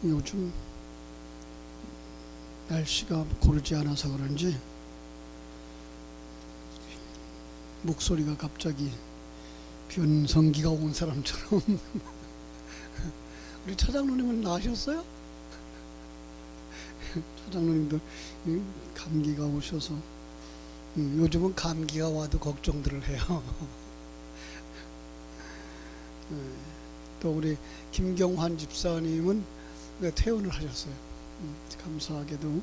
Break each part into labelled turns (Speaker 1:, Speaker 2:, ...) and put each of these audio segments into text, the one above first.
Speaker 1: 요즘 날씨가 고르지 않아서 그런지 목소리가 갑자기 변성기가 온 사람처럼 우리 차장로님은 나으셨어요? 차장로님도 감기가 오셔서 요즘은 감기가 와도 걱정들을 해요. 또 우리 김경환 집사님은 퇴원을 하셨어요. 감사하게도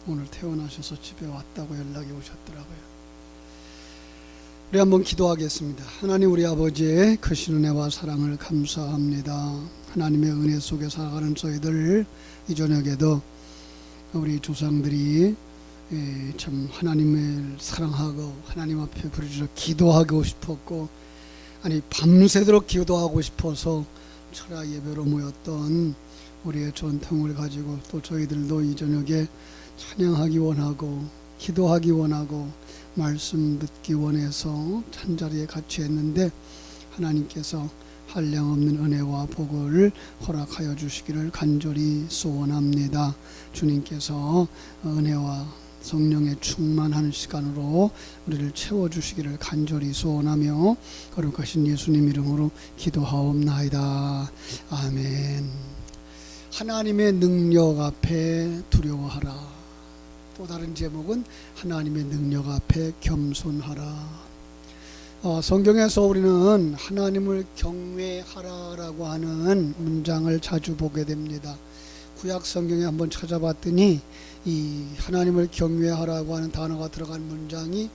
Speaker 1: 오늘 퇴원하셔서 집에 왔다고 연락이 오셨더라고요. 우리 한번 기도하겠습니다. 하나님 우리 아버지의 크신 은혜와 사랑을 감사합니다. 하나님의 은혜 속에 살아가는 저희들 이 저녁에도 우리 조상들이 참 하나님을 사랑하고 하나님 앞에 부르짖어 기도하고 싶었고 아니 밤새도록 기도하고 싶어서 철야 예배로 모였던 우리의 전통을 가지고 또 저희들도 이 저녁에 찬양하기 원하고 기도하기 원하고 말씀 듣기 원해서 한자리에 같이 했는데 하나님께서 한량없는 은혜와 복을 허락하여 주시기를 간절히 소원합니다. 주님께서 은혜와 성령의 충만한 시간으로 우리를 채워주시기를 간절히 소원하며 거룩하신 예수님 이름으로 기도하옵나이다. 아멘. 하나님의 능력 앞에 두려워하라. 또 다른 제목은 하나님의 능력 앞에 겸손하라. 성경에서 우리는 하나님을 경외하라라고 하는 문장을 자주 보게 됩니다. 구약 성경에 한번 찾아봤더니 이 하나님을 경외하라고 하는 단어가 들어간 문장이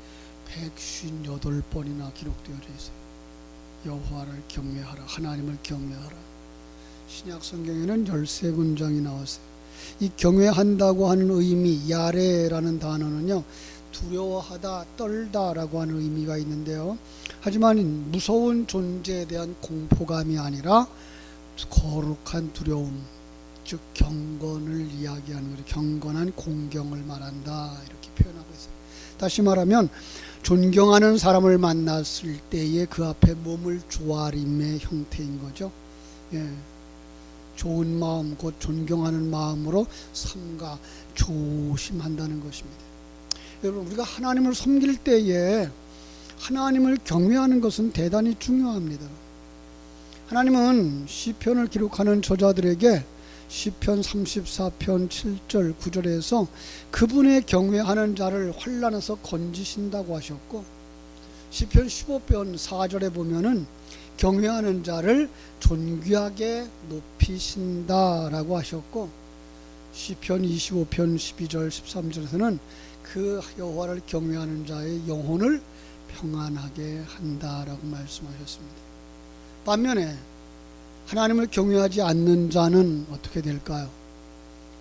Speaker 1: 158번이나 기록되어 있어요. 여호와를 경외하라, 하나님을 경외하라. 신약 성경에는 13문장이 나왔어요. 이 경외한다고 하는 의미, 야레라는 단어는요, 두려워하다, 떨다라고 하는 의미가 있는데요. 하지만 무서운 존재에 대한 공포감이 아니라 거룩한 두려움, 즉 경건을 이야기하는 거죠. 경건한 공경을 말한다 이렇게 표현하고 있어요. 다시 말하면 존경하는 사람을 만났을 때에 그 앞에 몸을 조아림의 형태인 거죠. 좋은 마음, 곧 존경하는 마음으로 삼가 조심한다는 것입니다. 여러분, 우리가 하나님을 섬길 때에 하나님을 경외하는 것은 대단히 중요합니다. 하나님은 시편을 기록하는 저자들에게 시편 34편 7절 9절에서 그분의 경외하는 자를 환난에서 건지신다고 하셨고, 시편 15편 4절에 보면은 경외하는 자를 존귀하게 높이신다라고 하셨고, 시편 25편 12절 13절에서는 그 여호와를 경외하는 자의 영혼을 평안하게 한다라고 말씀하셨습니다. 반면에 하나님을 경외하지 않는 자는 어떻게 될까요?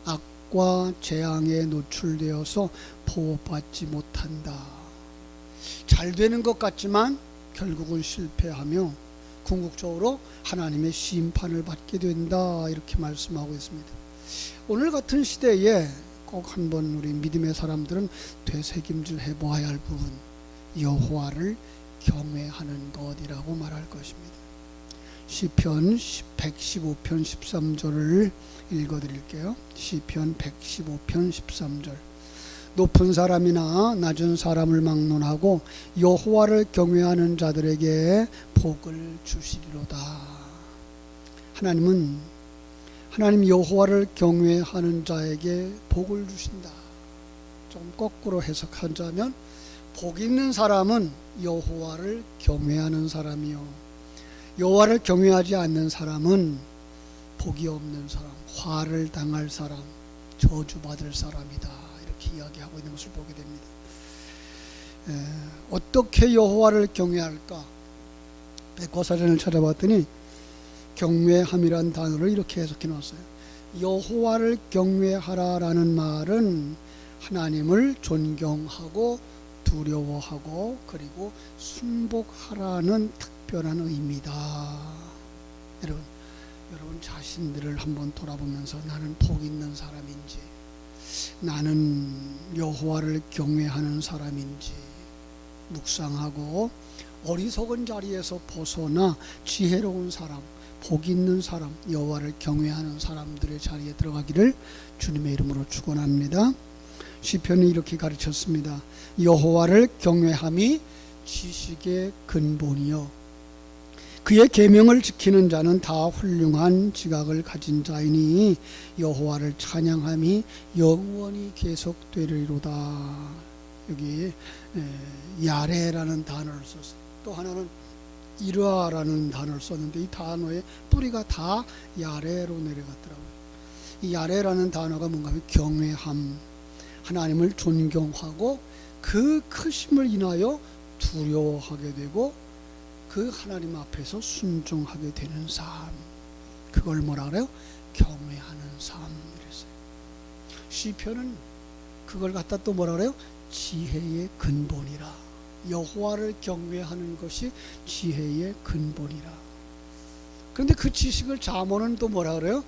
Speaker 1: 악과 재앙에 노출되어서 보호받지 못한다. 잘 되는 것 같지만 결국은 실패하며 궁극적으로 하나님의 심판을 받게 된다 이렇게 말씀하고 있습니다. 오늘 같은 시대에 꼭 한번 우리 믿음의 사람들은 되새김질 해보아야 할 부분, 여호와를 경외하는 것이라고 말할 것입니다. 시편 115편 13절을 읽어드릴게요. 시편 115편 13절. 높은 사람이나 낮은 사람을 막론하고 여호와를 경외하는 자들에게 복을 주시리로다. 하나님 여호와를 경외하는 자에게 복을 주신다. 좀 거꾸로 해석하자면 복 있는 사람은 여호와를 경외하는 사람이요, 여호와를 경외하지 않는 사람은 복이 없는 사람, 화를 당할 사람, 저주받을 사람이다 이렇게 이야기하고 있는 것을 보게 됩니다. 어떻게 여호와를 경외할까? 백과사전을 찾아봤더니 경외함이란 단어를 이렇게 해석해 놓았어요. 여호와를 경외하라라는 말은 하나님을 존경하고 두려워하고 그리고 순복하라는 특별한 의미다. 여러분 자신들을 한번 돌아보면서 나는 복 있는 사람인지, 나는 여호와를 경외하는 사람인지 묵상하고 어리석은 자리에서 벗어나 지혜로운 사람, 복 있는 사람, 여호와를 경외하는 사람들의 자리에 들어가기를 주님의 이름으로 축원합니다. 시편이 이렇게 가르쳤습니다. 여호와를 경외함이 지식의 근본이요 그의 계명을 지키는 자는 다 훌륭한 지각을 가진 자이니 여호와를 찬양함이 영원히 계속되리로다. 여기 야레라는 단어를 썼어요. 또 하나는 이르아라는 단어를 썼는데 이 단어의 뿌리가 다 야레로 내려갔더라고요. 이 야레라는 단어가 뭔가 하면 경외함, 하나님을 존경하고 그 크심을 인하여 두려워하게 되고 그 하나님 앞에서 순종하게 되는 삶, 그걸 뭐라 그래요? 경외하는 삶 이랬어요. 시편은 그걸 갖다 또 뭐라 그래요? 지혜의 근본이라. 여호와를 경외하는 것이 지혜의 근본이라. 그런데 그 지식을 잠언은 또 뭐라 그래요?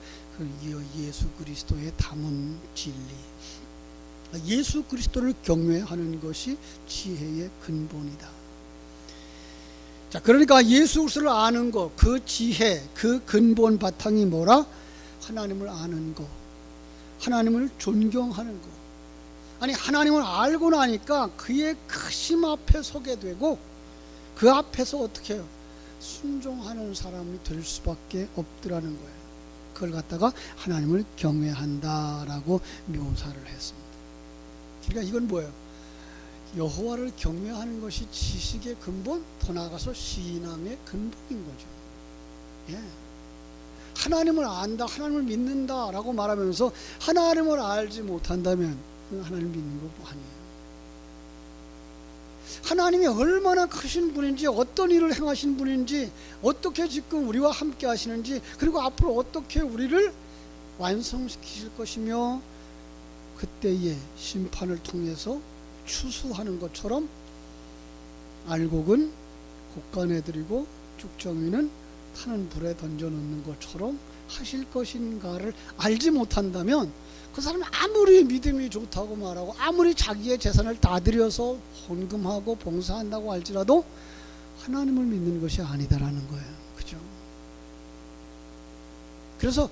Speaker 1: 예수 그리스도의 담은 진리. 예수 그리스도를 경외하는 것이 지혜의 근본이다. 자, 그러니까 예수 그리스도를 아는 것, 그 지혜, 그 근본 바탕이 뭐라? 하나님을 아는 것, 하나님을 존경하는 것. 아니, 하나님을 알고 나니까 그의 크심 앞에 서게 되고 그 앞에서 어떻게 해요? 순종하는 사람이 될 수밖에 없더라는 거예요. 그걸 갖다가 하나님을 경외한다라고 묘사를 했습니다. 그러니까 이건 뭐예요? 여호와를 경외하는 것이 지식의 근본, 더 나아가서 신앙의 근본인 거죠. 예. 하나님을 안다, 하나님을 믿는다라고 말하면서 하나님을 알지 못한다면 하나님을 믿는 거 아니에요. 하나님이 얼마나 크신 분인지, 어떤 일을 행하신 분인지, 어떻게 지금 우리와 함께 하시는지, 그리고 앞으로 어떻게 우리를 완성시키실 것이며 그때의 심판을 통해서 추수하는 것처럼 알곡은 곡간해드리고 쭉정이는 타는 불에 던져놓는 것처럼 하실 것인가를 알지 못한다면 그 사람은 아무리 믿음이 좋다고 말하고 아무리 자기의 재산을 다 들여서 헌금하고 봉사한다고 할지라도 하나님을 믿는 것이 아니다라는 거예요. 그죠? 그래서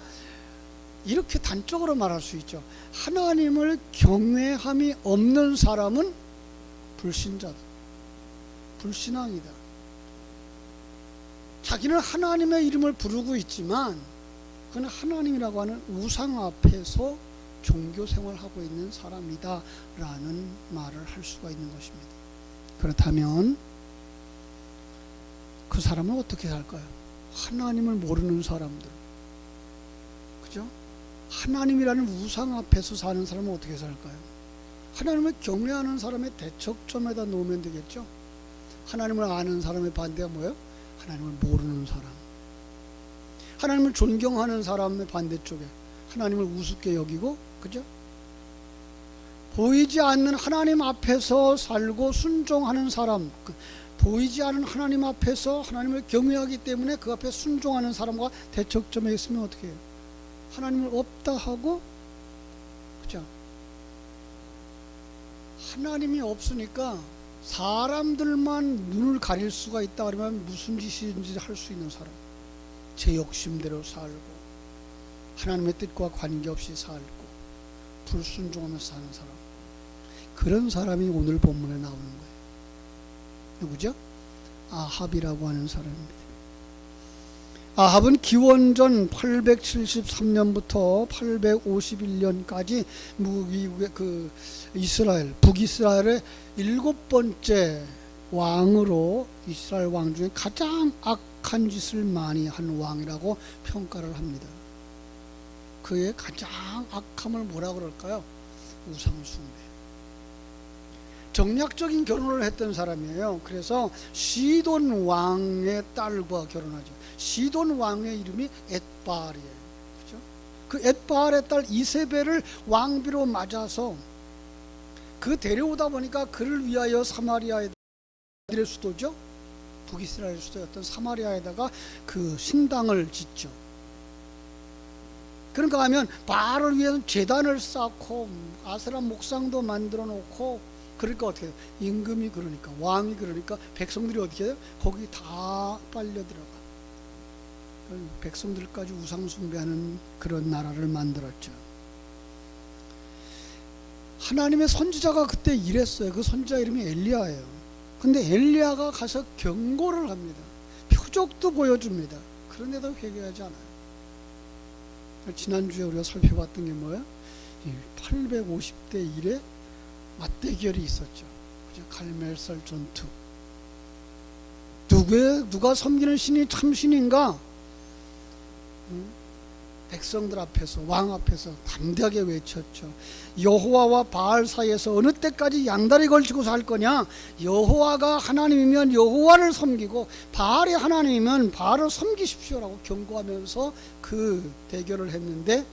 Speaker 1: 이렇게 단적으로 말할 수 있죠. 하나님을 경외함이 없는 사람은 불신자다, 불신앙이다. 자기는 하나님의 이름을 부르고 있지만 그는 하나님이라고 하는 우상 앞에서 종교 생활하고 있는 사람이다 라는 말을 할 수가 있는 것입니다. 그렇다면 그 사람은 어떻게 살까요? 하나님을 모르는 사람들, 그죠? 하나님이라는 우상 앞에서 사는 사람은 어떻게 살까요? 하나님을 경외하는 사람의 대척점에다 놓으면 되겠죠. 하나님을 아는 사람의 반대가 뭐예요? 하나님을 모르는 사람. 하나님을 존경하는 사람의 반대쪽에 하나님을 우습게 여기고, 그죠? 보이지 않는 하나님 앞에서 살고 순종하는 사람, 보이지 않는 하나님 앞에서 하나님을 경외하기 때문에 그 앞에 순종하는 사람과 대척점에 있으면 어떻게 해요? 하나님을 없다 하고, 그죠? 하나님이 없으니까 사람들만 눈을 가릴 수가 있다 그러면 무슨 짓인지 할 수 있는 사람, 제 욕심대로 살고 하나님의 뜻과 관계없이 살고 불순종하면서 사는 사람, 그런 사람이 오늘 본문에 나오는 거예요. 누구죠? 아합이라고 하는 사람입니다. 아합은 기원전 873년부터 851년까지 그 이스라엘, 북이스라엘의 7번째 왕으로 이스라엘 왕 중에 가장 악한 짓을 많이 한 왕이라고 평가를 합니다. 그의 가장 악함을 뭐라 그럴까요? 우상숭배. 정략적인 결혼을 했던 사람이에요. 그래서 시돈 왕의 딸과 결혼하죠. 시돈 왕의 이름이 엣바알이에요. 그죠? 그 엣바알의 딸 이세벨을 왕비로 맞아서 그 데려오다 보니까 그를 위하여 사마리아의 수도죠. 북이스라엘 수도였던 사마리아에다가 그 신당을 짓죠. 그러니까 하면 바알을 위해서 제단을 쌓고 아세라 목상도 만들어 놓고, 그러니까 어떻게 해요? 임금이 그러니까, 왕이 그러니까 백성들이 어떻게 해요? 거기 다 빨려 들어가. 백성들까지 우상 숭배하는 그런 나라를 만들었죠. 하나님의 선지자가 그때 이랬어요. 그 선지자 이름이 엘리야예요. 근데 엘리야가 가서 경고를 합니다. 표적도 보여줍니다. 그런데도 회개하지 않아요. 지난주에 우리가 살펴봤던 게 뭐예요? 850대 1의 맞대결이 있었죠. 갈멜살 전투. 누가 섬기는 신이 참 신인가? 백성들 앞에서, 왕 앞에서 담대하게 외쳤죠. 여호와와 바알 사이에서 어느 때까지 양다리 걸치고 살 거냐? 여호와가 하나님이면 여호와를 섬기고 바알이 하나님이면 바알을 섬기십시오라고 경고하면서 그 대결을 했는데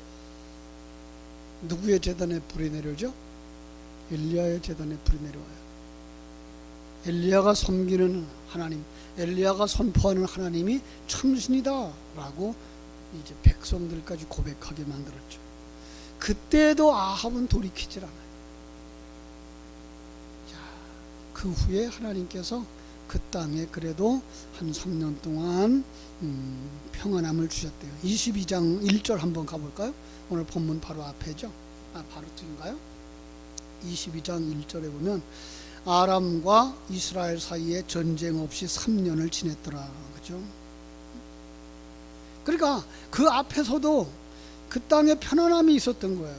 Speaker 1: 누구의 제단에 불이 내려오죠? 엘리야의 제단에 불이 내려와요. 엘리야가 섬기는 하나님, 엘리야가 선포하는 하나님이 참신이다라고 이제 백성들까지 고백하게 만들었죠. 그때도 아합은 돌이키질 않아요. 자, 그 후에 하나님께서 그 땅에 그래도 한 3년 동안 평안함을 주셨대요. 22장 1절 한번 가볼까요? 오늘 본문 바로 앞에죠. 바로 뒤인가요? 22장 1절에 보면 아람과 이스라엘 사이에 전쟁 없이 3년을 지냈더라. 그죠? 그러니까 그 앞에서도 그 땅에 편안함이 있었던 거예요.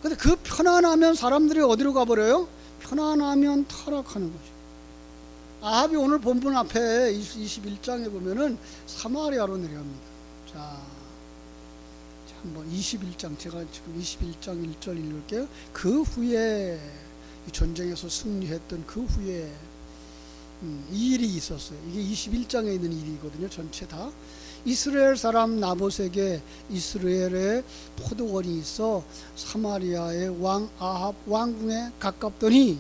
Speaker 1: 근데 그 편안하면 사람들이 어디로 가버려요? 편안하면 타락하는 거죠. 아합이 오늘 본문 앞에 21장에 보면은 사마리아로 내려갑니다. 자, 한번 21장, 제가 지금 21장 1절 읽을게요. 그 후에 전쟁에서 승리했던 그 후에 이 일이 있었어요. 이게 21장에 있는 일이거든요. 전체 다. 이스라엘 사람 나봇에게 이스라엘의 포도원이 있어 사마리아의 왕 아합 왕궁에 가깝더니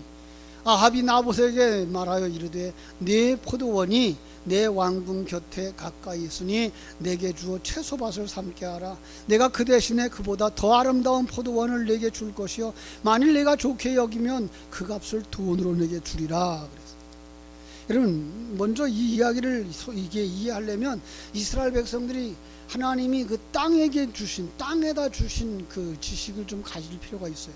Speaker 1: 아합이 나봇에게 말하여 이르되 네 포도원이 내 왕궁 곁에 가까이 있으니 내게 주어 채소밭을 삼게 하라. 내가 그 대신에 그보다 더 아름다운 포도원을 내게 줄 것이요 만일 내가 좋게 여기면 그 값을 돈으로 내게 주리라. 그랬어요. 여러분, 먼저 이 이야기를 이게 이해하려면 이스라엘 백성들이 하나님이 그 땅에게 주신, 땅에다 주신 그 지식을 좀 가질 필요가 있어요.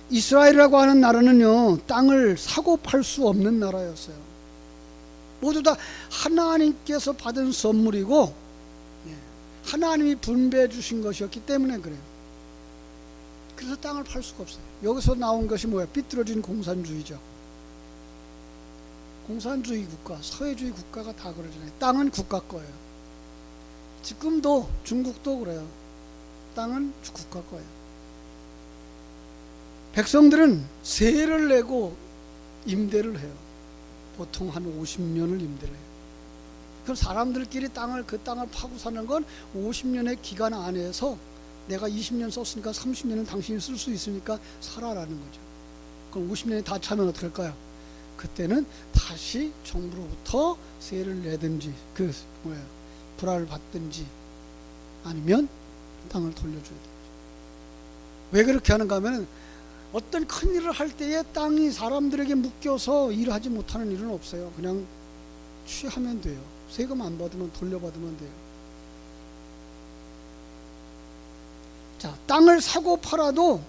Speaker 1: 이스라엘이라고 하는 나라는요, 땅을 사고 팔 수 없는 나라였어요. 모두 다 하나님께서 받은 선물이고 하나님이 분배해 주신 것이었기 때문에 그래요. 그래서 땅을 팔 수가 없어요. 여기서 나온 것이 뭐예요? 삐뚤어진 공산주의죠. 공산주의 국가, 사회주의 국가가 다 그러잖아요. 땅은 국가 거예요. 지금도 중국도 그래요. 땅은 국가 거예요. 백성들은 세를 내고 임대를 해요. 보통 한 50년을 임대를 해요. 그럼 사람들끼리 그 땅을 파고 사는 건 50년의 기간 안에서 내가 20년 썼으니까 30년은 당신이 쓸 수 있으니까 살아라는 거죠. 그럼 50년이 다 차면 어떻게 할까요? 그때는 다시 정부로부터 세를 내든지 불화를 받든지 아니면 땅을 돌려줘야 됩니다. 왜 그렇게 하는가 하면 어떤 큰 일을 할 때에 땅이 사람들에게 묶여서 일하지 못하는 일은 없어요. 그냥 취하면 돼요. 세금 안 받으면 돌려받으면 돼요. 자, 땅을 사고 팔아도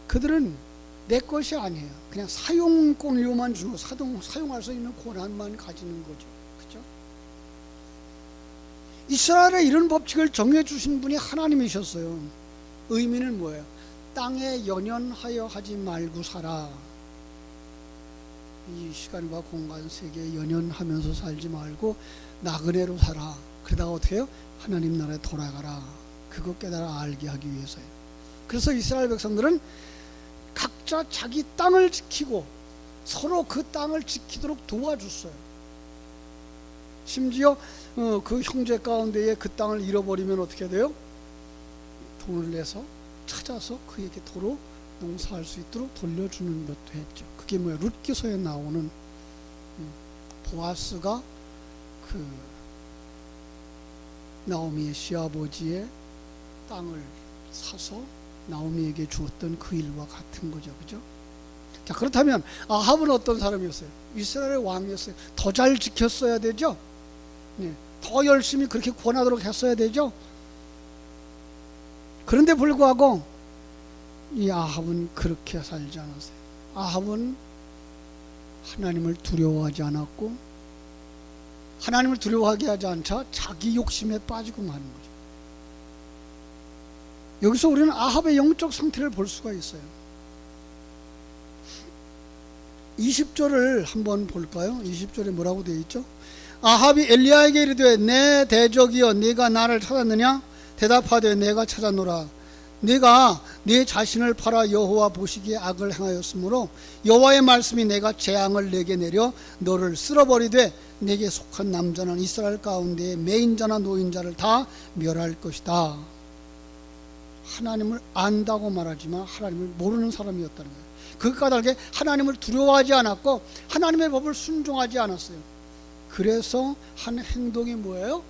Speaker 1: 그들은 내 것이 아니에요. 그냥 사용권료만 주고 사용할 수 있는 권한만 가지는 거죠. 그죠? 이스라엘에 이런 법칙을 정해주신 분이 하나님이셨어요. 의미는 뭐예요? 땅에 연연하여 하지 말고 살아. 이 시간과 공간 세계에 연연하면서 살지 말고 나그네로 살아. 그러다가 어떻게 해요? 하나님 나라에 돌아가라. 그거 깨달아 알게 하기 위해서요. 그래서 이스라엘 백성들은 각자 자기 땅을 지키고 서로 그 땅을 지키도록 도와줬어요. 심지어 그 형제 가운데에 그 땅을 잃어버리면 어떻게 돼요? 돈을 내서 찾아서 그에게 도로 농사할 수 있도록 돌려주는 것도 했죠. 그게 뭐예요? 룻기서에 나오는 보아스가 그 나오미의 시아버지의 땅을 사서 나오미에게 주었던 그 일과 같은 거죠. 그죠? 자, 그렇다면 아합은 어떤 사람이었어요? 이스라엘의 왕이었어요. 더 잘 지켰어야 되죠? 네, 더 열심히 그렇게 구원하도록 했어야 되죠. 그런데 불구하고 이 아합은 그렇게 살지 않았어요. 아합은 하나님을 두려워하지 않았고, 하나님을 두려워하게 하지 않자 자기 욕심에 빠지고 마는 거죠. 여기서 우리는 아합의 영적 상태를 볼 수가 있어요. 20절을 한번 볼까요? 20절에 뭐라고 되어 있죠? 아합이 엘리야에게 이르되 내 대적이여 네가 나를 찾았느냐? 대답하되 내가 찾았노라. 네가 네 자신을 팔아 여호와 보시기에 악을 행하였으므로 여호와의 말씀이 내가 재앙을 내게 내려 너를 쓸어버리되 내게 속한 남자는 이스라엘 가운데 매인자나 노인자를 다 멸할 것이다. 하나님을 안다고 말하지만 하나님을 모르는 사람이었다는 거예요. 그 까닭에 하나님을 두려워하지 않았고 하나님의 법을 순종하지 않았어요. 그래서 한 행동이 뭐예요?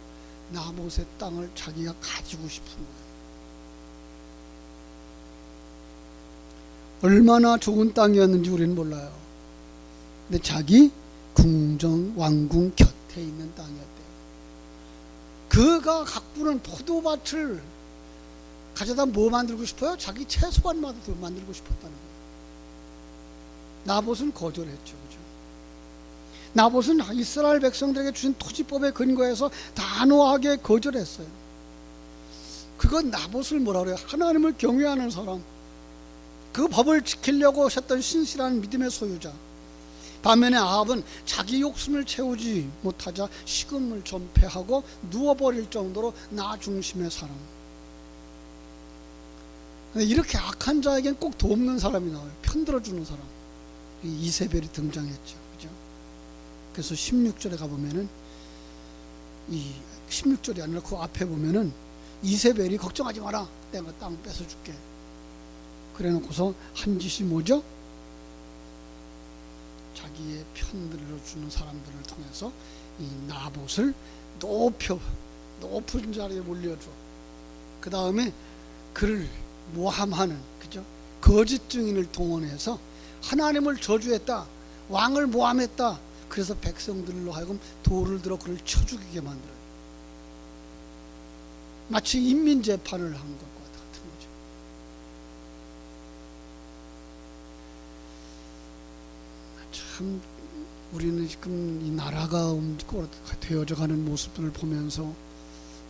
Speaker 1: 나봇의 땅을 자기가 가지고 싶은 거예요. 얼마나 좋은 땅이었는지 우리는 몰라요. 근데 자기 궁정 왕궁 곁에 있는 땅이었대요. 그가 가꾸는 포도밭을 가져다 뭐 만들고 싶어요? 자기 채소만 만들고 싶었다는 거예요. 나봇은 거절했죠. 그죠? 나봇은 이스라엘 백성들에게 주신 토지법에 근거해서 단호하게 거절했어요. 그건 나봇을 뭐라 그래요? 하나님을 경외하는 사람, 그 법을 지키려고 하셨던 신실한 믿음의 소유자. 반면에 아합은 자기 욕심을 채우지 못하자 식음을 전폐하고 누워버릴 정도로 나 중심의 사람. 이렇게 악한 자에겐 꼭 돕는 사람이 나와요. 편들어주는 사람. 이세벨이 등장했죠. 그죠? 그래서 16절에 가보면은, 이 16절이 아니라 그 앞에 보면은 이세벨이 걱정하지 마라, 내가 땅 뺏어줄게. 그래 놓고서 한 짓이 뭐죠? 자기의 편들어주는 사람들을 통해서 이 나봇을 높은 자리에 올려줘. 그 다음에 그를 모함하는, 그죠? 거짓 증인을 동원해서 하나님을 저주했다, 왕을 모함했다. 그래서 백성들로 하여금 돌을 들어 그를 쳐 죽이게 만들어요. 마치 인민재판을 한 것과 같은 거죠. 참 우리는 지금 이 나라가 되어져가는 모습들을 보면서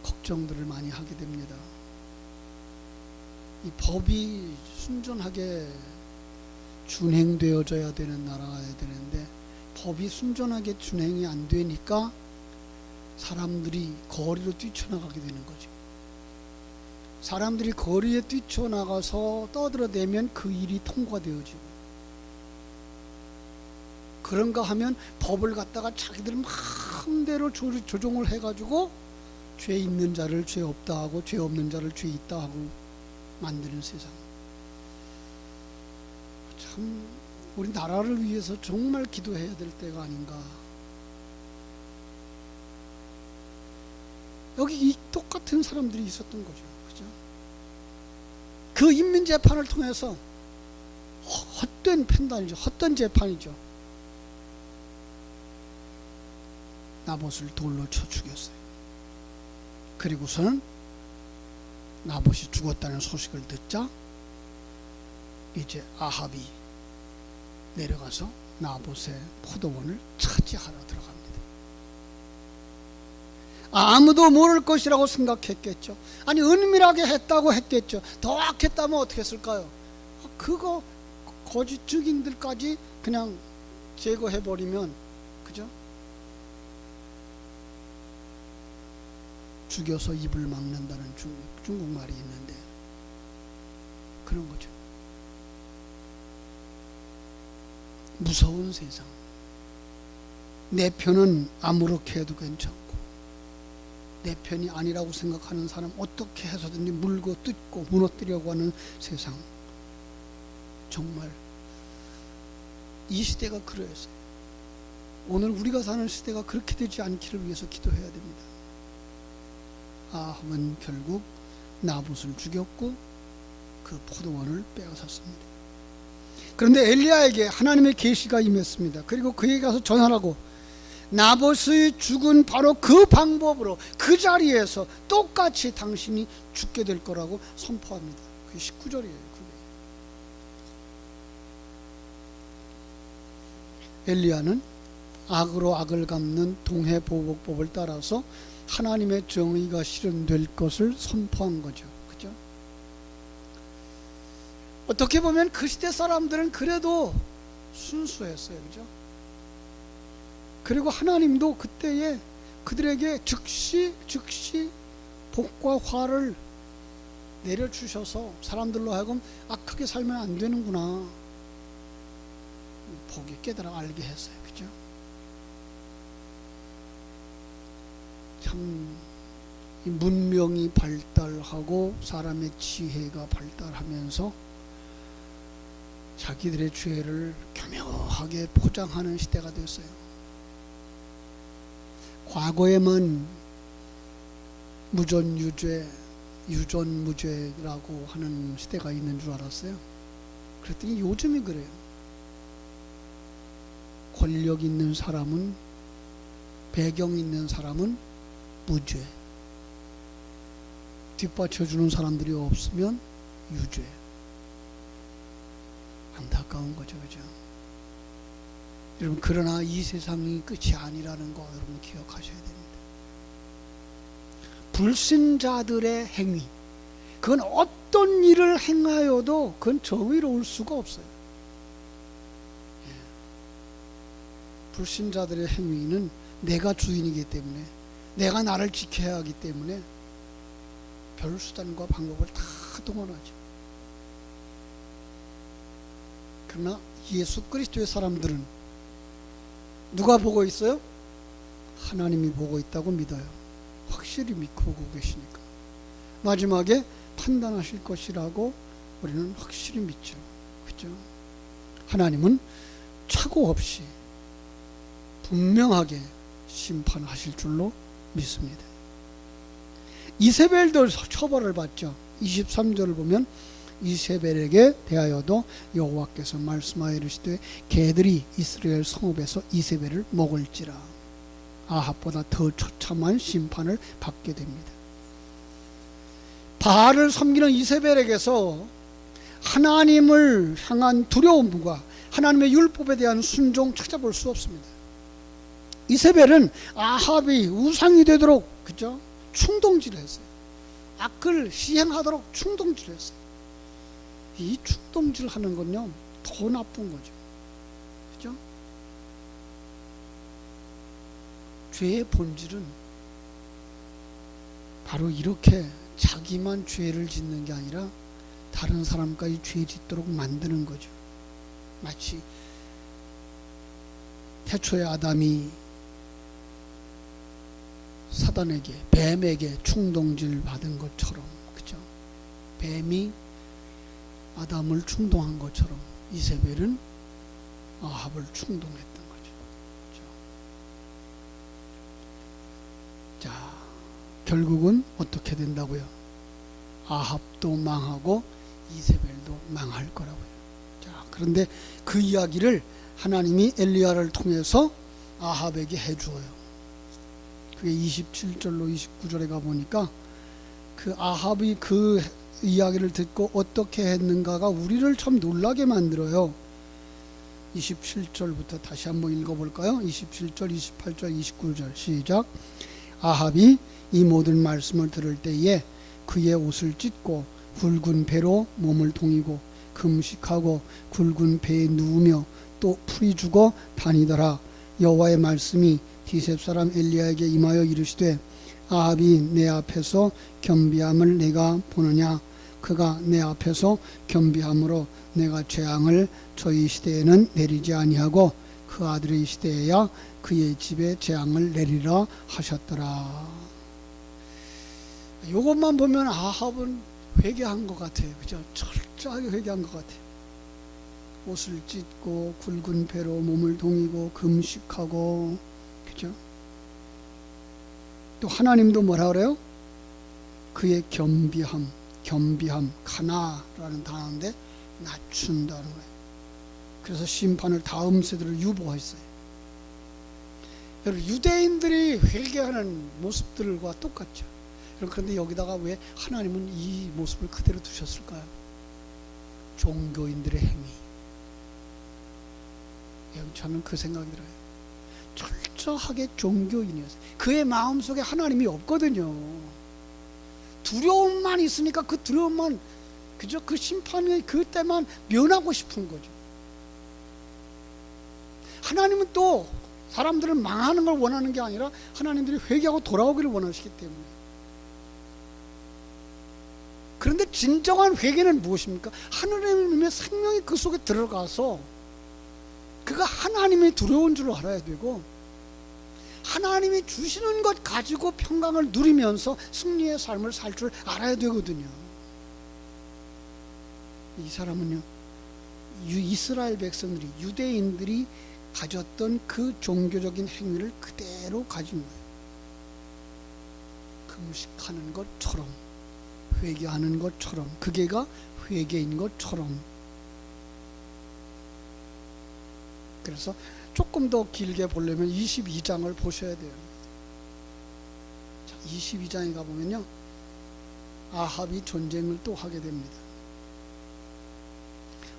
Speaker 1: 걱정들을 많이 하게 됩니다. 이 법이 순전하게 준행되어져야 되는 나라여야 되는데 법이 순전하게 준행이 안 되니까 사람들이 거리로 뛰쳐나가게 되는 거죠. 사람들이 거리에 뛰쳐나가서 떠들어대면 그 일이 통과되어지고, 그런가 하면 법을 갖다가 자기들 마음대로 조종을 해가지고 죄 있는 자를 죄 없다 하고 죄 없는 자를 죄 있다 하고 만드는 세상. 참 우리 나라를 위해서 정말 기도해야 될 때가 아닌가. 여기 이 똑같은 사람들이 있었던 거죠. 그죠? 그 인민재판을 통해서 헛된 판단이죠. 헛된 재판이죠. 나봇을 돌로 쳐 죽였어요. 그리고서는 나봇이 죽었다는 소식을 듣자 이제 아합이 내려가서 나봇의 포도원을 차지하러 들어갑니다. 아무도 모를 것이라고 생각했겠죠. 아니 은밀하게 했다고 했겠죠. 더 악했다면 어떻게 했을까요? 그거 거짓 증인들까지 그냥 제거해버리면, 그죠? 죽여서 입을 막는다는 중국말이 있는데 그런 거죠. 무서운 세상. 내 편은 아무렇게 해도 괜찮고 내 편이 아니라고 생각하는 사람 어떻게 해서든지 물고 뜯고 무너뜨리려고 하는 세상. 정말 이 시대가 그러했어요. 오늘 우리가 사는 시대가 그렇게 되지 않기를 위해서 기도해야 됩니다. 아합은 결국 나봇을 죽였고 그 포도원을 빼앗았습니다. 그런데 엘리야에게 하나님의 계시가 임했습니다. 그리고 그에게 가서 전하라고, 나봇의 죽은 바로 그 방법으로 그 자리에서 똑같이 당신이 죽게 될 거라고 선포합니다. 그게 19절이에요. 엘리야는 악으로 악을 갚는 동해보복법을 따라서 하나님의 정의가 실현될 것을 선포한 거죠. 그죠? 어떻게 보면 그 시대 사람들은 그래도 순수했어요. 그죠? 그리고 하나님도 그때에 그들에게 즉시 복과 화를 내려주셔서 사람들로 하여금 악하게 살면 안 되는구나, 보게 깨달아 알게 했어요. 그죠? 참 문명이 발달하고 사람의 지혜가 발달하면서 자기들의 죄를 교묘하게 포장하는 시대가 됐어요. 과거에만 무전유죄, 유전무죄라고 하는 시대가 있는 줄 알았어요. 그랬더니 요즘이 그래요. 권력 있는 사람은, 배경 있는 사람은 무죄, 뒷받쳐주는 사람들이 없으면 유죄. 안타까운 거죠. 그죠? 여러분, 그러나 이 세상이 끝이 아니라는 거 여러분 기억하셔야 됩니다. 불신자들의 행위, 그건 어떤 일을 행하여도 그건 정의로울 수가 없어요. 불신자들의 행위는 내가 주인이기 때문에, 내가 나를 지켜야 하기 때문에 별 수단과 방법을 다 동원하죠. 그러나 예수 그리스도의 사람들은 누가 보고 있어요? 하나님이 보고 있다고 믿어요. 확실히 믿고 보고 계시니까 마지막에 판단하실 것이라고 우리는 확실히 믿죠. 그죠? 하나님은 착오 없이 분명하게 심판하실 줄로 믿습니다. 이세벨도 처벌을 받죠. 23절을 보면 이세벨에게 대하여도 여호와께서 말씀하여 이르시되 개들이 이스라엘 성읍에서 이세벨을 먹을지라. 아합보다 더 처참한 심판을 받게 됩니다. 바알을 섬기는 이세벨에게서 하나님을 향한 두려움과 하나님의 율법에 대한 순종 찾아볼 수 없습니다. 이세벨은 아합이 우상이 되도록, 그죠? 충동질을 했어요. 악을 시행하도록 충동질을 했어요. 이 충동질 하는 건요, 더 나쁜 거죠. 그죠? 죄의 본질은 바로 이렇게 자기만 죄를 짓는 게 아니라 다른 사람까지 죄 짓도록 만드는 거죠. 마치 태초의 아담이 사단에게, 뱀에게 충동질 받은 것처럼, 그죠? 뱀이 아담을 충동한 것처럼 이세벨은 아합을 충동했던 거죠. 그죠? 자, 결국은 어떻게 된다고요? 아합도 망하고 이세벨도 망할 거라고요. 자, 그런데 그 이야기를 하나님이 엘리야를 통해서 아합에게 해주어요. 그게 27절로 29절에 가보니까 그 아합이 그 이야기를 듣고 어떻게 했는가가 우리를 참 놀라게 만들어요. 27절부터 다시 한번 읽어볼까요? 27절, 28절, 29절 시작. 아합이 이 모든 말씀을 들을 때에 그의 옷을 찢고 굵은 배로 몸을 동이고 금식하고 굵은 배에 누우며 또 풀이 죽어 다니더라. 여호와의 말씀이 디셉 사람 엘리야에게 임하여 이르시되 아합이 내 앞에서 겸비함을 내가 보느냐? 그가 내 앞에서 겸비함으로 내가 재앙을 저희 시대에는 내리지 아니하고 그 아들의 시대에야 그의 집에 재앙을 내리라 하셨더라. 이것만 보면 아합은 회개한 것 같아요. 그죠? 철저하게 회개한 것 같아요. 옷을 찢고 굵은 배로 몸을 동이고 금식하고, 그죠? 또 하나님도 뭐라 그래요? 그의 겸비함, 가나라는 단어인데 낮춘다는 거예요. 그래서 심판을 다음 세대를 유보했어요. 여러분, 유대인들이 회개하는 모습들과 똑같죠. 그런데 여기다가 왜 하나님은 이 모습을 그대로 두셨을까요? 종교인들의 행위. 저는 그 생각이 들어요. 철저하게 종교인이었어요. 그의 마음속에 하나님이 없거든요. 두려움만 있으니까 그 두려움만, 그저 그 심판의 그때만 면하고 싶은 거죠. 하나님은 또 사람들은 망하는 걸 원하는 게 아니라 하나님들이 회개하고 돌아오기를 원하시기 때문에. 그런데 진정한 회개는 무엇입니까? 하나님의 생명이 그 속에 들어가서 그가 하나님이 두려운 줄 알아야 되고, 하나님이 주시는 것 가지고 평강을 누리면서 승리의 삶을 살 줄 알아야 되거든요. 이 사람은요, 이스라엘 백성들이, 유대인들이 가졌던 그 종교적인 행위를 그대로 가진 거예요. 금식하는 것처럼, 회개하는 것처럼, 그게가 회개인 것처럼. 그래서 조금 더 길게 보려면 22장을 보셔야 돼요. 자, 22장에 가보면요, 아합이 전쟁을 또 하게 됩니다.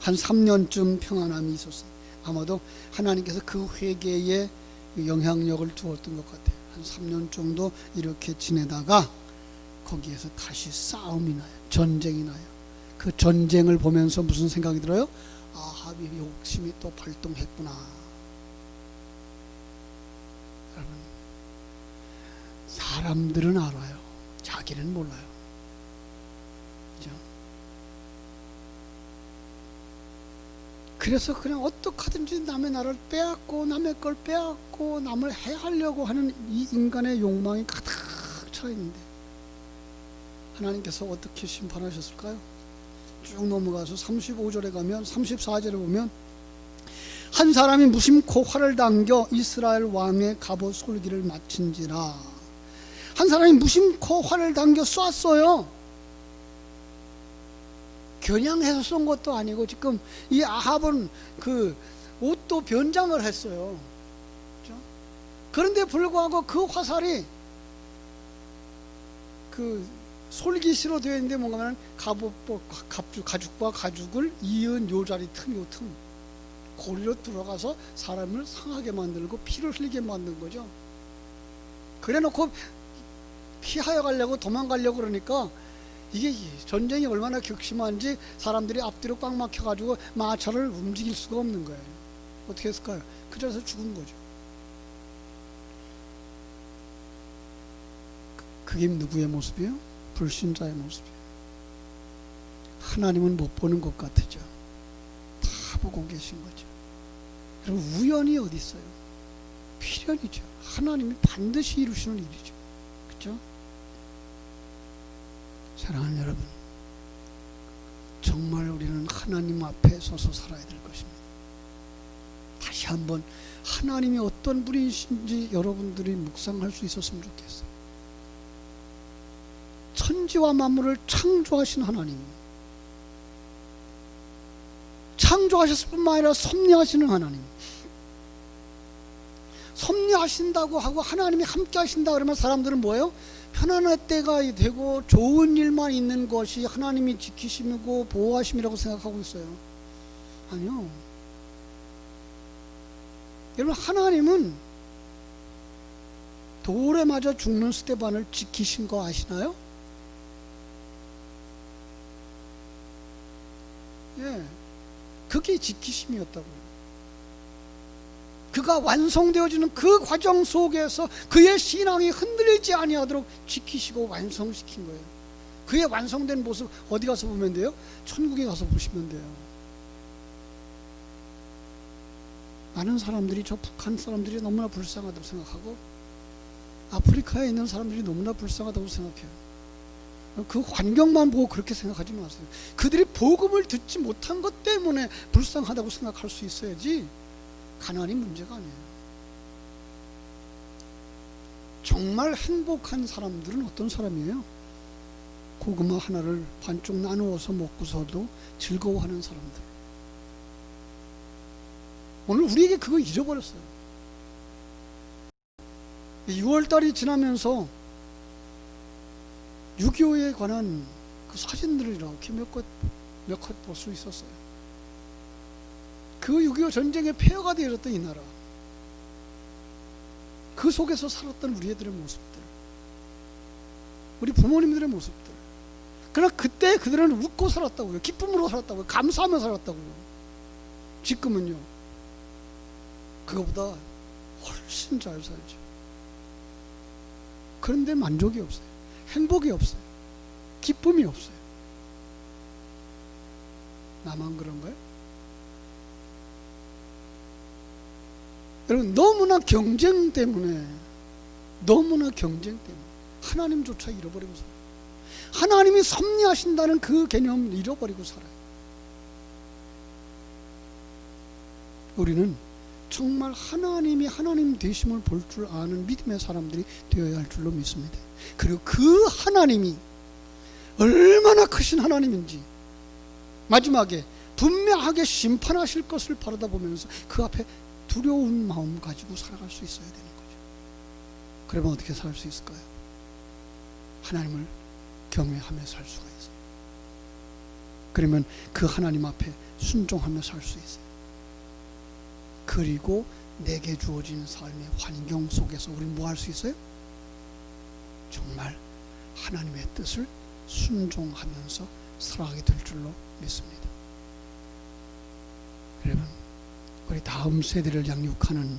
Speaker 1: 한 3년쯤 평안함이 있었어요. 아마도 하나님께서 그 회개에 영향력을 주었던 것 같아요. 한 3년 정도 이렇게 지내다가 거기에서 다시 싸움이 나요. 전쟁이 나요. 그 전쟁을 보면서 무슨 생각이 들어요? 아합이 욕심이 또 발동했구나. 여러분, 사람들은 알아요. 자기는 몰라요. 그죠? 그래서 그냥 어떻게 하든지 남의 나라를 빼앗고 남의 걸 빼앗고 남을 해하려고 하는 이 인간의 욕망이 가득 차 있는데, 하나님께서 어떻게 심판하셨을까요? 쭉 넘어가서 35절에 가면, 34절에 보면, 한 사람이 무심코 활을 당겨 이스라엘 왕의 갑옷 솔기를 마친지라. 한 사람이 무심코 활을 당겨 쐈어요. 겨냥해서 쏜 것도 아니고, 지금 이 아합은 그 옷도 변장을 했어요. 그렇죠? 그런데 불구하고 그 화살이 그 솔깃으로 되어 있는데 뭔가 하면 가죽과 가죽을 이은 요 자리 틈, 요 틈, 고리로 들어가서 사람을 상하게 만들고 피를 흘리게 만든 거죠. 그래 놓고 피하여 가려고 도망가려고 그러니까, 이게 전쟁이 얼마나 격심한지 사람들이 앞뒤로 꽉 막혀가지고 마차를 움직일 수가 없는 거예요. 어떻게 했을까요? 그 자리에서 죽은 거죠. 그게 누구의 모습이에요? 불신자의 모습이에요. 하나님은 못 보는 것 같으죠. 다 보고 계신 거죠. 여러분, 우연이 어디 있어요? 필연이죠. 하나님이 반드시 이루시는 일이죠. 그렇죠? 사랑하는 여러분, 정말 우리는 하나님 앞에 서서 살아야 될 것입니다. 다시 한번 하나님이 어떤 분이신지 여러분들이 묵상할 수 있었으면 좋겠어요. 천지와 만물을 창조하신 하나님, 창조하셨을 뿐만 아니라 섭리하시는 하나님, 섭리하신다고 하고 하나님이 함께 하신다 그러면 사람들은 뭐예요? 편안할 때가 되고 좋은 일만 있는 것이 하나님이 지키심이고 보호하심이라고 생각하고 있어요. 아니요. 여러분, 하나님은 돌에 맞아 죽는 스데반을 지키신 거 아시나요? 예, 그게 지키심이었다고요. 그가 완성되어지는 그 과정 속에서 그의 신앙이 흔들리지 아니하도록 지키시고 완성시킨 거예요. 그의 완성된 모습 어디 가서 보면 돼요? 천국에 가서 보시면 돼요. 많은 사람들이 저 북한 사람들이 너무나 불쌍하다고 생각하고, 아프리카에 있는 사람들이 너무나 불쌍하다고 생각해요. 그 환경만 보고 그렇게 생각하지 마세요. 그들이 복음을 듣지 못한 것 때문에 불쌍하다고 생각할 수 있어야지, 가난이 문제가 아니에요. 정말 행복한 사람들은 어떤 사람이에요? 고구마 하나를 반쪽 나누어서 먹고서도 즐거워하는 사람들. 오늘 우리에게 그거 잃어버렸어요. 6월달이 지나면서 6.25에 관한 그 사진들을 이렇게 몇 컷 볼 수 있었어요. 그 6.25 전쟁의 폐허가 되어졌던 이 나라, 그 속에서 살았던 우리 애들의 모습들, 우리 부모님들의 모습들. 그러나 그때 그들은 웃고 살았다고요. 기쁨으로 살았다고요. 감사하며 살았다고요. 지금은요, 그거보다 훨씬 잘 살죠. 그런데 만족이 없어요. 행복이 없어요. 기쁨이 없어요. 나만 그런가요? 여러분, 너무나 경쟁 때문에 하나님조차 잃어버리고 살아요. 하나님이 섭리하신다는 그 개념을 잃어버리고 살아요. 우리는 정말 하나님이 하나님 되심을 볼 줄 아는 믿음의 사람들이 되어야 할 줄로 믿습니다. 그리고 그 하나님이 얼마나 크신 하나님인지 마지막에 분명하게 심판하실 것을 바라다 보면서 그 앞에 두려운 마음 가지고 살아갈 수 있어야 되는 거죠. 그러면 어떻게 살 수 있을까요? 하나님을 경외하며 살 수가 있어요. 그러면 그 하나님 앞에 순종하며 살 수 있어요. 그리고 내게 주어진 삶의 환경 속에서 우리는 뭐 할 수 있어요? 정말 하나님의 뜻을 순종하면서 살아가게 될 줄로 믿습니다. 여러분, 우리 다음 세대를 양육하는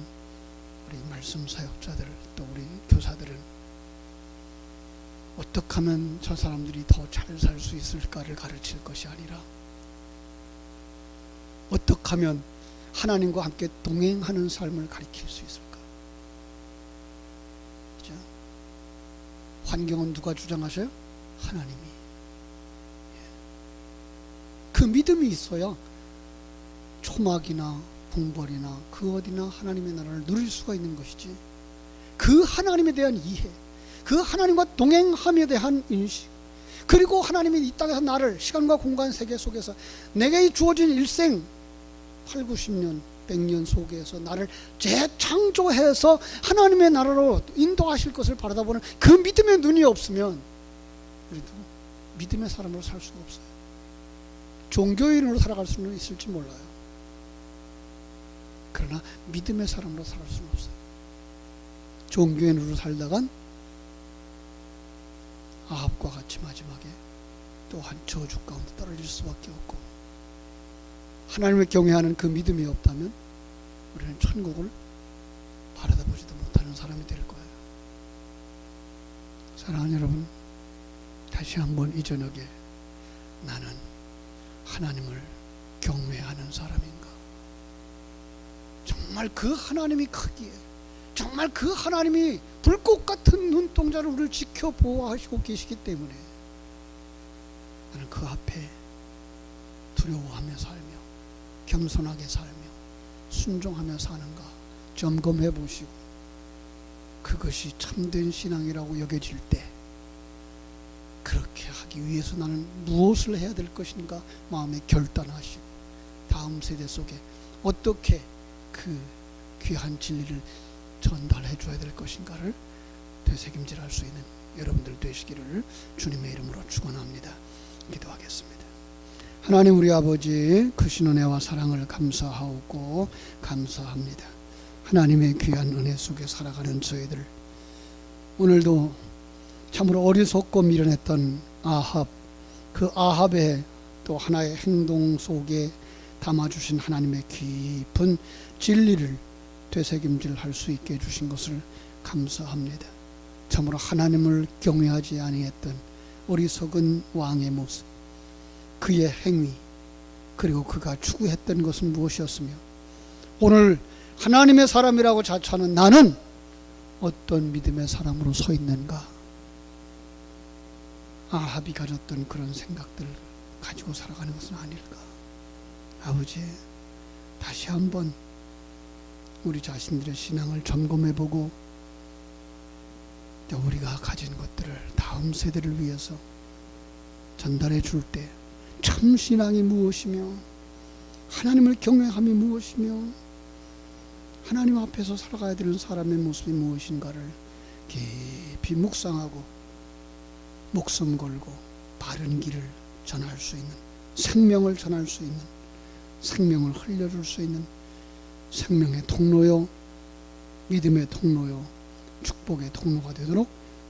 Speaker 1: 우리 말씀 사역자들, 또 우리 교사들은 어떻게 하면 저 사람들이 더 잘 살 수 있을까를 가르칠 것이 아니라 어떻게 하면 하나님과 함께 동행하는 삶을 가르칠 수 있을까? 그죠? 환경은 누가 주장하셔요? 하나님이. 그 믿음이 있어야 초막이나 궁궐이나 그 어디나 하나님의 나라를 누릴 수가 있는 것이지, 그 하나님에 대한 이해, 그 하나님과 동행함에 대한 인식, 그리고 하나님이 이 땅에서 나를 시간과 공간 세계 속에서 내게 주어진 일생 8, 90년, 100년 속에서 나를 재창조해서 하나님의 나라로 인도하실 것을 바라다보는 그 믿음의 눈이 없으면 우리도 믿음의 사람으로 살 수가 없어요. 종교인으로 살아갈 수는 있을지 몰라요. 그러나 믿음의 사람으로 살아갈 수는 없어요. 종교인으로 살다간 아합과 같이 마지막에 또한 저주 가운데 떨어질 수밖에 없고, 하나님을 경외하는 그 믿음이 없다면 우리는 천국을 바라다보지도 못하는 사람이 될 거예요. 사랑하는 여러분, 다시 한번 이 저녁에 나는 하나님을 경외하는 사람인가? 정말 그 하나님이 크기에, 정말 그 하나님이 불꽃 같은 눈동자를 우리를 지켜 보호하시고 계시기 때문에 나는 그 앞에 두려워하며 살며 겸손하게 살며 순종하며 사는가 점검해 보시고, 그것이 참된 신앙이라고 여겨질 때 그렇게 하기 위해서 나는 무엇을 해야 될 것인가 마음에 결단하시고, 다음 세대 속에 어떻게 그 귀한 진리를 전달해 줘야 될 것인가를 되새김질할 수 있는 여러분들 되시기를 주님의 이름으로 축원합니다. 기도하겠습니다. 하나님 우리 아버지, 크신 은혜와 사랑을 감사하고 감사합니다. 하나님의 귀한 은혜 속에 살아가는 저희들, 오늘도 참으로 어리석고 미련했던 아합, 그 아합의 또 하나의 행동 속에 담아주신 하나님의 깊은 진리를 되새김질할 수 있게 해주신 것을 감사합니다. 참으로 하나님을 경외하지 아니했던 어리석은 왕의 모습, 그의 행위, 그리고 그가 추구했던 것은 무엇이었으며, 오늘 하나님의 사람이라고 자처하는 나는 어떤 믿음의 사람으로 서 있는가? 아합이 가졌던 그런 생각들을 가지고 살아가는 것은 아닐까? 아버지, 다시 한번 우리 자신들의 신앙을 점검해보고, 또 우리가 가진 것들을 다음 세대를 위해서 전달해 줄 때 참 신앙이 무엇이며 하나님을 경외함이 무엇이며 하나님 앞에서 살아가야 되는 사람의 모습이 무엇인가를 깊이 묵상하고 목숨 걸고 바른 길을 전할 수 있는, 생명을 전할 수 있는, 생명을 흘려줄 수 있는 생명의 통로요, 믿음의 통로요, 축복의 통로가 되도록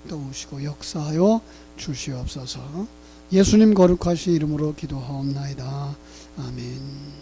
Speaker 1: 도우시고 역사하여 주시옵소서. 예수님 거룩하신 이름으로 기도하옵나이다. 아멘.